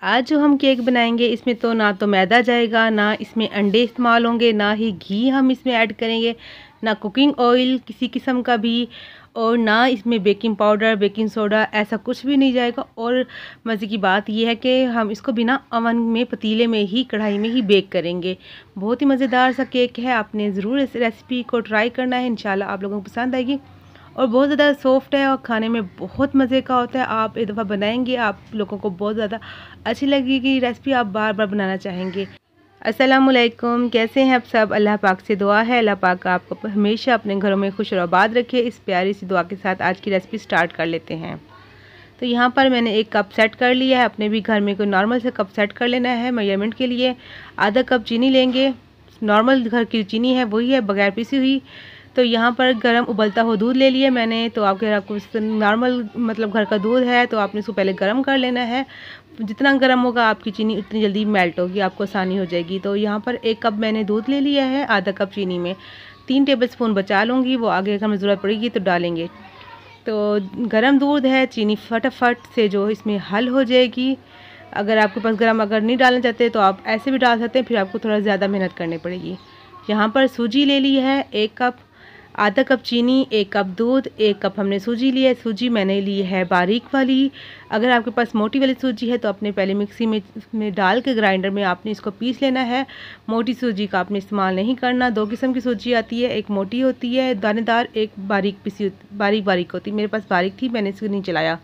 आज जो हम केक बनाएंगे इसमें तो ना तो मैदा जाएगा, ना इसमें अंडे इस्तेमाल होंगे, ना ही घी हम इसमें ऐड करेंगे, ना कुकिंग ऑयल किसी किस्म का भी, और ना इसमें बेकिंग पाउडर, बेकिंग सोडा ऐसा कुछ भी नहीं जाएगा। और मज़े की बात यह है कि हम इसको बिना अवन में, पतीले में ही, कढ़ाई में ही बेक करेंगे। बहुत ही मज़ेदार सा केक है, आपने ज़रूर इस रेसिपी को ट्राई करना है, इंशाल्लाह आप लोगों को पसंद आएगी। और बहुत ज़्यादा सॉफ्ट है और खाने में बहुत मज़े का होता है। आप एक दफ़ा बनाएंगे, आप लोगों को बहुत ज़्यादा अच्छी लगेगी रेसिपी, आप बार बार बनाना चाहेंगे। अस्सलामुअलैकुम, कैसे हैं आप सब? अल्लाह पाक से दुआ है अल्लाह पाक आपको हमेशा अपने घरों में खुश और आबाद रखे। इस प्यारी सी दुआ के साथ आज की रेसिपी स्टार्ट कर लेते हैं। तो यहाँ पर मैंने एक कप सेट कर लिया है, अपने भी घर में कोई नॉर्मल से कप सेट कर लेना है मेजरमेंट के लिए। आधा कप चीनी लेंगे, नॉर्मल घर की चीनी है वही है, बगैर पिसी हुई। तो यहाँ पर गरम उबलता हुआ दूध ले लिया मैंने। तो आपको नॉर्मल मतलब घर का दूध है तो आपने इसको पहले गर्म कर लेना है। जितना गर्म होगा आपकी चीनी उतनी जल्दी मेल्ट होगी, आपको आसानी हो जाएगी। तो यहाँ पर एक कप मैंने दूध ले लिया है, आधा कप चीनी में 3 टेबलस्पून बचा लूँगी, वो आगे अगर हमें ज़रूरत पड़ेगी तो डालेंगे। तो गर्म दूध है, चीनी फटाफट से जो इसमें हल हो जाएगी। अगर आपके पास गर्म अगर नहीं डालना चाहते तो आप ऐसे भी डाल सकते हैं, फिर आपको थोड़ा ज़्यादा मेहनत करनी पड़ेगी। यहाँ पर सूजी ले ली है 1 कप, आधा कप चीनी, 1 कप दूध, 1 कप हमने सूजी ली है। सूजी मैंने ली है बारीक वाली। अगर आपके पास मोटी वाली सूजी है तो अपने पहले मिक्सी में डाल के ग्राइंडर में आपने इसको पीस लेना है। मोटी सूजी का आपने इस्तेमाल नहीं करना। 2 किस्म की सूजी आती है, एक मोटी होती है दानेदार, एक बारीक पिसी बारीक होती है। मेरे पास बारीक थी, मैंने इसको नहीं चलाया।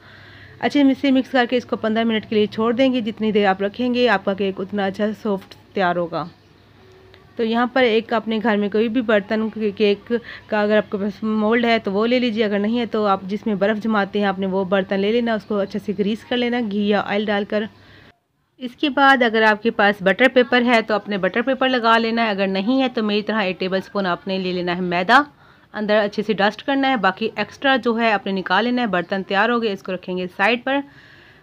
अच्छे से मिक्स करके इसको 15 मिनट के लिए छोड़ देंगे। जितनी देर आप रखेंगे आपका केक उतना अच्छा सॉफ्ट तैयार होगा। तो यहाँ पर एक अपने घर में कोई भी बर्तन केक का अगर आपके पास मोल्ड है तो वो ले लीजिए, अगर नहीं है तो आप जिसमें बर्फ़ जमाते हैं आपने वो बर्तन ले लेना, उसको अच्छे से ग्रीस कर लेना घी या ऑयल डालकर। इसके बाद अगर आपके पास बटर पेपर है तो अपने बटर पेपर लगा लेना है, अगर नहीं है तो मेरी तरह 1 टेबलस्पून आपने ले लेना है मैदा, अंदर अच्छे से डस्ट करना है, बाकी एक्स्ट्रा जो है आपने निकाल लेना है। बर्तन तैयार हो गए, इसको रखेंगे साइड पर।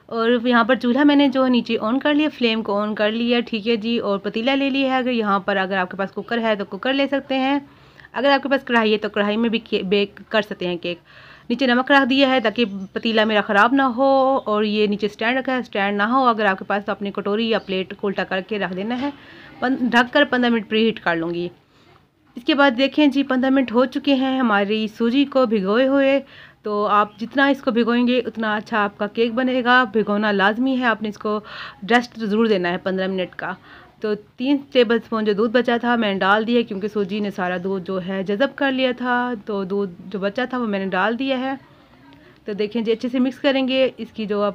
और यहाँ पर चूल्हा मैंने जो है नीचे ऑन कर लिया, फ्लेम को ऑन कर लिया, ठीक है जी। और पतीला ले लिया है। अगर यहाँ पर अगर आपके पास कुकर है तो कुकर ले सकते हैं, अगर आपके पास कढ़ाई है तो कढ़ाई में भी बेक कर सकते हैं केक। नीचे नमक रख दिया है ताकि पतीला मेरा ख़राब ना हो। और ये नीचे स्टैंड रखा है, स्टैंड ना हो अगर आपके पास तो अपनी कटोरी या प्लेट को उल्टा करके रख देना है। ढक कर 15 मिनट प्री हीट कर लूँगी। इसके बाद देखें जी 15 मिनट हो चुके हैं हमारी सूजी को भिगोए हुए। तो आप जितना इसको भिगोएंगे उतना अच्छा आपका केक बनेगा। भिगोना लाजमी है, आपने इसको रेस्ट ज़रूर देना है 15 मिनट का। तो 3 टेबलस्पून जो दूध बचा था मैंने डाल दिया, क्योंकि सूजी ने सारा दूध जो है जज़ब कर लिया था। तो दूध जो बचा था वो मैंने डाल दिया है। तो देखें जी अच्छे से मिक्स करेंगे। इसकी जो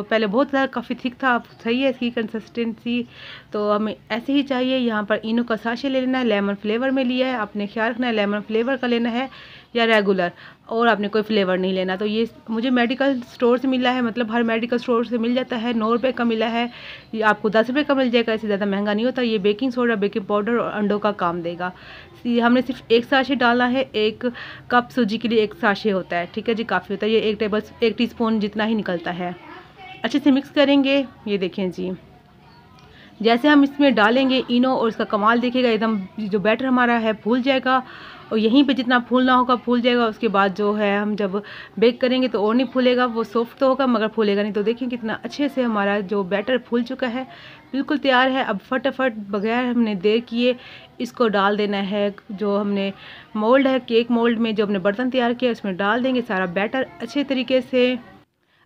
पहले बहुत ज़्यादा काफ़ी थिक था, अब सही है इसकी कंसिस्टेंसी। तो हमें ऐसे ही चाहिए। यहाँ पर इनो का साशे ले लेना है, लेमन फ्लेवर में लिया है। आपने ख्याल रखना है लेमन फ्लेवर का लेना है या रेगुलर, और आपने कोई फ्लेवर नहीं लेना। तो ये मुझे मेडिकल स्टोर से मिला है, मतलब हर मेडिकल स्टोर से मिल जाता है। 9 रुपये का मिला है, ये आपको 10 रुपये का मिल जाएगा, इससे ज़्यादा महंगा नहीं होता। ये बेकिंग सोडा, बेकिंग पाउडर और अंडों का काम देगा। हमने सिर्फ 1 साशे डालना है, 1 कप सूजी के लिए 1 साशे होता है, ठीक है जी, काफ़ी होता है। ये 1 टीस्पून जितना ही निकलता है। अच्छे से मिक्स करेंगे। ये देखें जी जैसे हम इसमें डालेंगे इनो और इसका कमाल देखिएगा, एकदम जो बैटर हमारा है फूल जाएगा। और यहीं पे जितना फूलना होगा फूल जाएगा। उसके बाद जो है हम जब बेक करेंगे तो और नहीं फूलेगा, वो सॉफ्ट तो होगा मगर फूलेगा नहीं। तो देखिए कितना अच्छे से हमारा जो बैटर फूल चुका है, बिल्कुल तैयार है। अब फटाफट बगैर हमने देर किए इसको डाल देना है। जो हमने मोल्ड है, केक मोल्ड में जो हमने बर्तन तैयार किया उसमें डाल देंगे सारा बैटर अच्छे तरीके से।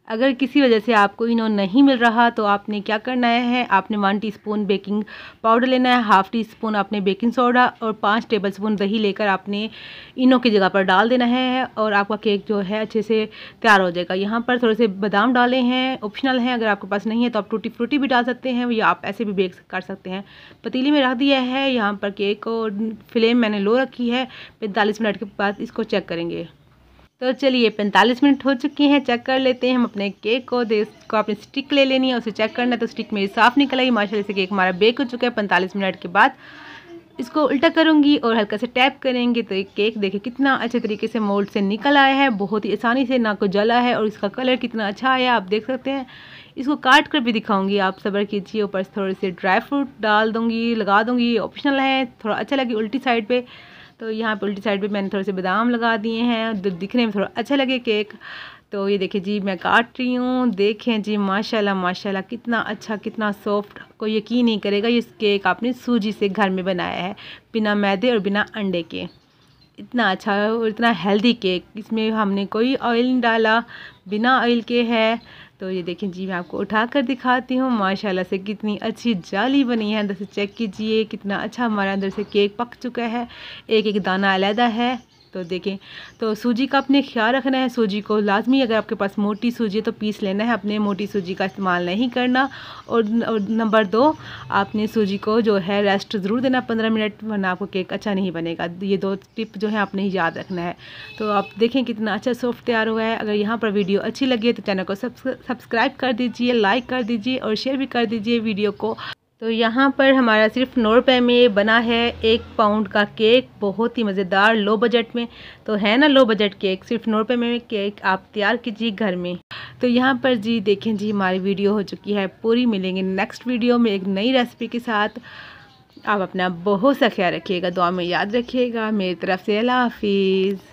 अगर किसी वजह से आपको इनो नहीं मिल रहा तो आपने क्या करना है, आपने 1 टीस्पून बेकिंग पाउडर लेना है, हाफ़ टीस्पून आपने बेकिंग सोडा और 5 टेबलस्पून दही लेकर आपने इनो की जगह पर डाल देना है। और आपका केक जो है अच्छे से तैयार हो जाएगा। यहाँ पर थोड़े से बादाम डाले हैं, ऑप्शनल हैं, अगर आपके पास नहीं है तो आप टूटी फ्रूटी भी डाल सकते हैं, या आप ऐसे भी बेक कर सकते हैं। पतीली में रख दिया है यहाँ पर केक, और फ्लेम मैंने लो रखी है। 45 मिनट के बाद इसको चेक करेंगे। तो चलिए 45 मिनट हो चुके हैं, चेक कर लेते हैं हम अपने केक को। इसको आपने स्टिक ले लेनी है, उसे चेक करना है। तो स्टिक मेरी साफ़ निकल आई माशाल्लाह से। केक हमारा बेक हो चुका है। 45 मिनट के बाद इसको उल्टा करूँगी और हल्का से टैप करेंगे तो एक केक देखिए कितना अच्छे तरीके से मोल्ड से निकल आया है, बहुत ही आसानी से, ना कोई जला है। और इसका कलर कितना अच्छा आया आप देख सकते हैं। इसको काट कर भी दिखाऊंगी, आप सब्र कीजिए। ऊपर से थोड़े से ड्राई फ्रूट डाल दूँगी, लगा दूँगी, ऑप्शनल है। थोड़ा अच्छा लगे उल्टी साइड पर, तो यहाँ पे उल्टी साइड पे मैंने थोड़े से बादाम लगा दिए हैं, दिखने में थोड़ा अच्छा लगे केक। तो ये देखिए जी मैं काट रही हूँ। देखें जी माशाल्लाह माशाल्लाह कितना अच्छा कितना सॉफ्ट, कोई यकीन नहीं करेगा ये केक आपने सूजी से घर में बनाया है, बिना मैदे और बिना अंडे के। इतना अच्छा और इतना हेल्दी केक, इसमें हमने कोई ऑयल नहीं डाला, बिना ऑयल के है। तो ये देखें जी मैं आपको उठा कर दिखाती हूँ, माशाल्लाह से कितनी अच्छी जाली बनी है। अंदर से चेक कीजिए कितना अच्छा हमारा अंदर से केक पक चुका है, एक एक दाना अलहदा है। तो देखें, तो सूजी का अपने ख्याल रखना है, सूजी को लाजमी अगर आपके पास मोटी सूजी है तो पीस लेना है, अपने मोटी सूजी का इस्तेमाल नहीं करना। और नंबर 2, आपने सूजी को जो है रेस्ट ज़रूर देना 15 मिनट, वरना आपको केक अच्छा नहीं बनेगा। ये 2 टिप जो है आपने ही याद रखना है। तो आप देखें कितना अच्छा सॉफ्ट तैयार हुआ है। अगर यहाँ पर वीडियो अच्छी लगी तो चैनल को सब्सक्राइब कर दीजिए, लाइक कर दीजिए और शेयर भी कर दीजिए वीडियो को। तो यहाँ पर हमारा सिर्फ 9 रुपये में बना है 1 पाउंड का केक, बहुत ही मज़ेदार लो बजट में। तो है ना लो बजट केक, सिर्फ 9 रुपये में केक आप तैयार कीजिए घर में। तो यहाँ पर जी देखें जी हमारी वीडियो हो चुकी है पूरी। मिलेंगे नेक्स्ट वीडियो में एक नई रेसिपी के साथ। आप अपना बहुत सा ख्याल रखिएगा, दुआ में याद रखिएगा। मेरी तरफ से अल्लाह हाफिज़।